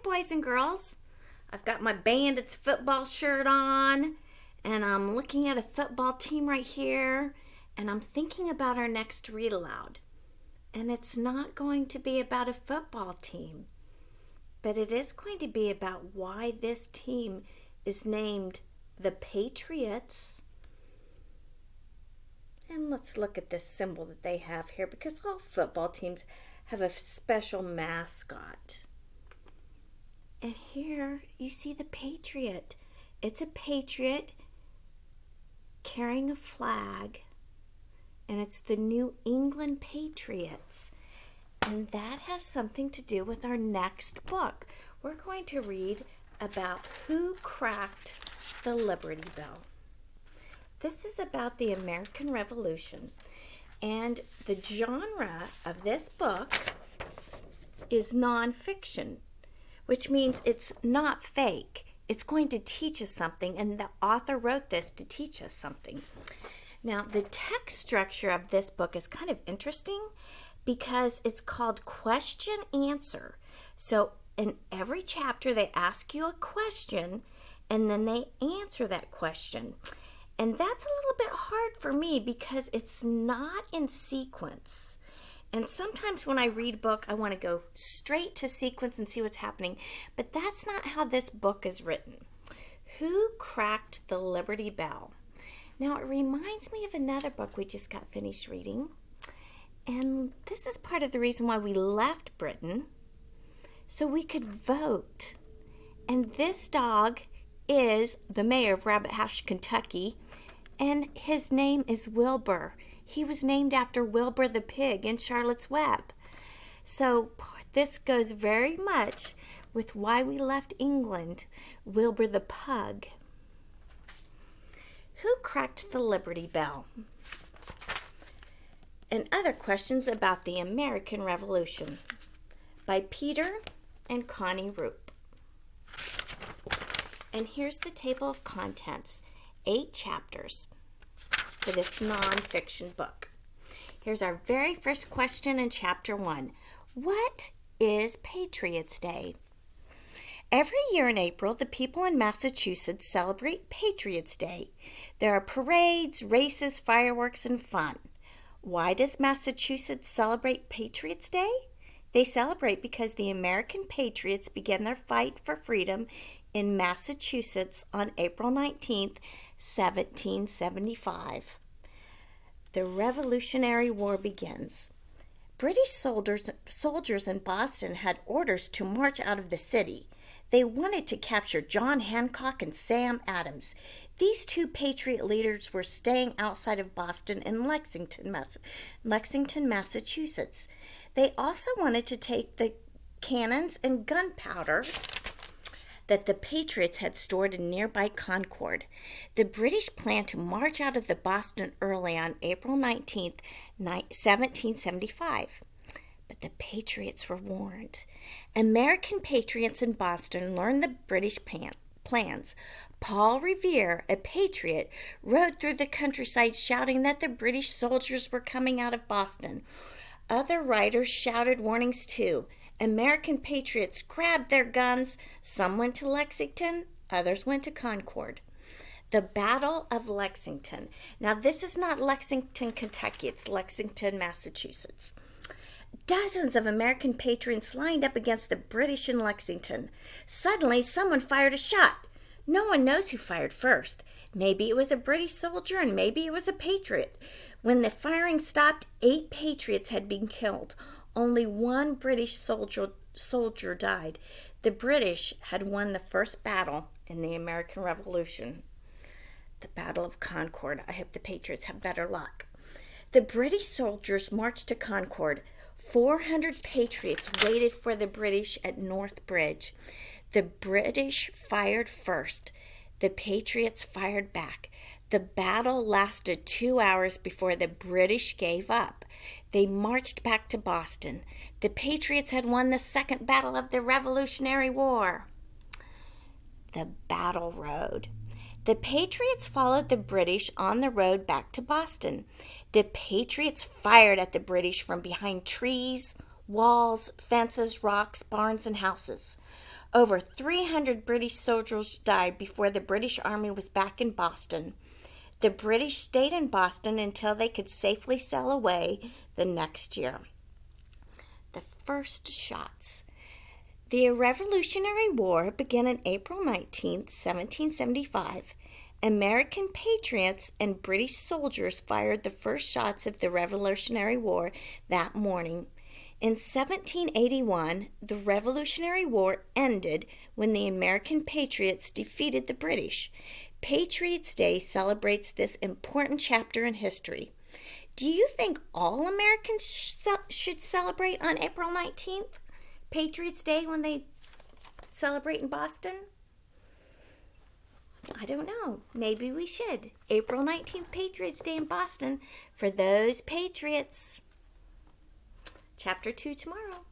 boys and girls. I've got my Bandits football shirt on, and I'm looking at a football team right here, and I'm thinking about our next read aloud. And it's not going to be about a football team, but it is going to be about why this team is named the Patriots. And let's look at this symbol that they have here, because all football teams have a special mascot. And here you see the Patriot. It's a Patriot carrying a flag, and it's the New England Patriots. And that has something to do with our next book. We're going to read about who cracked the Liberty Bell. This is about the American Revolution, and the genre of this book is nonfiction, which means it's not fake. It's going to teach us something, and the author wrote this to teach us something. Now, the text structure of this book is kind of interesting because it's called question answer. So in every chapter, they ask you a question, and then they answer that question. And that's a little bit hard for me because it's not in sequence. And sometimes when I read a book, I want to go straight to sequence and see what's happening. But that's not how this book is written. Who cracked the Liberty Bell? Now, it reminds me of another book we just got finished reading. And this is part of the reason why we left Britain, so we could vote. And this dog is the mayor of Rabbit Hash, Kentucky, and his name is Wilbur. He was named after Wilbur the pig in Charlotte's Web. So this goes very much with why we left England, Wilbur the pug. Who cracked the Liberty Bell? And other questions about the American Revolution by Peter and Connie Roop. And here's the table of contents, 8 chapters for this nonfiction book. Here's our very first question in chapter 1. What is Patriots' Day? Every year in April, the people in Massachusetts celebrate Patriots' Day. There are parades, races, fireworks, and fun. Why does Massachusetts celebrate Patriots' Day? They celebrate because the American Patriots began their fight for freedom in Massachusetts on April 19th, 1775. The Revolutionary War begins. British soldiers in Boston had orders to march out of the city. They wanted to capture John Hancock and Sam Adams. These two Patriot leaders were staying outside of Boston in Lexington, Massachusetts. They also wanted to take the cannons and gunpowder that the Patriots had stored in nearby Concord. The British planned to march out of Boston early on April 19th, 1775. But the Patriots were warned. American patriots in Boston learned the British plans. Paul Revere, a patriot, rode through the countryside shouting that the British soldiers were coming out of Boston. Other riders shouted warnings too. American patriots grabbed their guns. Some went to Lexington, others went to Concord. The Battle of Lexington. Now, this is not Lexington, Kentucky. It's Lexington, Massachusetts. Dozens of American patriots lined up against the British in Lexington. Suddenly, someone fired a shot. No one knows who fired first. Maybe it was a British soldier and maybe it was a patriot. When the firing stopped, 8 patriots had been killed. Only 1 British soldier died. The British had won the first battle in the American Revolution, the Battle of Concord. I hope the Patriots have better luck. The British soldiers marched to Concord. 400 patriots waited for the British at North Bridge. The British fired first. The patriots fired back. The battle lasted 2 hours before the British gave up. They marched back to Boston. The Patriots had won the second battle of the Revolutionary War. The Battle Road. The Patriots followed the British on the road back to Boston. The Patriots fired at the British from behind trees, walls, fences, rocks, barns, and houses. Over 300 British soldiers died before the British Army was back in Boston. The British stayed in Boston until they could safely sail away the next year. The first shots. The Revolutionary War began on April 19, 1775. American patriots and British soldiers fired the first shots of the Revolutionary War that morning. In 1781, the Revolutionary War ended when the American patriots defeated the British. Patriots' Day celebrates this important chapter in history. Do you think all Americans should celebrate on April 19th? Patriots' Day when they celebrate in Boston? I don't know. Maybe we should. April 19th, Patriots' Day in Boston for those patriots. Chapter 2 tomorrow.